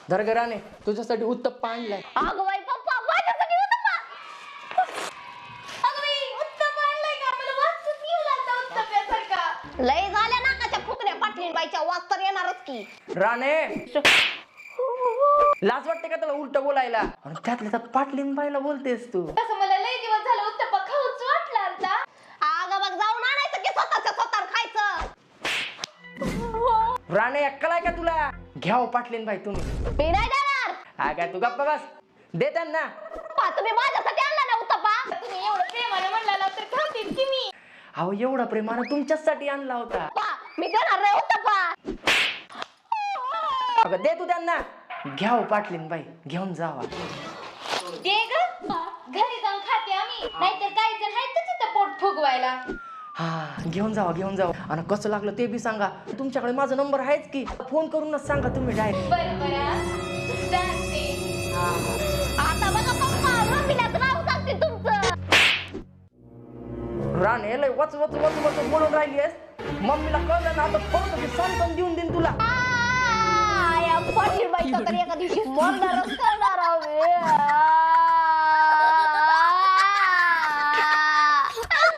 धरगराने तुझ्यासाठी उत्तप्पा आणलाय. अगं बाई पप्पा माझ्यासाठी उत्तप्पा. अगं बाई उत्तप्पा आणलाय का? मला वाचूच येऊ लागला उत्तप्प्यासारखा. लय झाल्या नाकाच्या फुकण्या पाटलीन बाईच्या वास तर येणारच की. राणे लाज वाटते का तुला उलट बोलायला? आणि त्यातल्या त्यात पाटलीन बाईला बोलतेस तू. तसं मला लय दिवस झालं उत्तप्पा खाऊच वाटला आता. अगं बघ जाऊन आणायचं की स्वतःच्या स्वतः खायचं. राणे अक्कल का तुला? घ्याव पाटलीन बाई तुम्ही. मी नाही देणार. हा काय तू गप्पा बस. दे त्यांना. पप्पा तुम्ही माझ्यासाठी आणला ना उत्तप्पा. तुम्ही एवढं प्रेमाने म्हणला तर खातील की मी. अहो एवढा प्रेमानं तुमच्यासाठी आणला होता. पप्पा मी देणार नाही उत्तप्पा. अगं दे तू त्यांना. घ्याव पाटलीन बाई घेऊन जावा. दे ग घरी जाऊन खाते आम्ही. नाहीतर काही जण आहेत तिथं पोट फुगवायला. हा घेऊन जावा घेऊन जावा. आणि कसं लागलं ते बी सांगा. तुमच्याकडे माझा नंबर आहेच की. फोन करूनच सांगा तुम्ही डायरेक्ट. बरं सांगते. आता बघा पप्पा रमिलाच नाव सांगते तुमचं. राणे लय वच वच वच वच बोलून राहिलीस. मम्मीला कळलं ना आता फक्त सांगून देऊन देईन तुला. या पाटील बाईचा तर एका दिवशी मरणारच.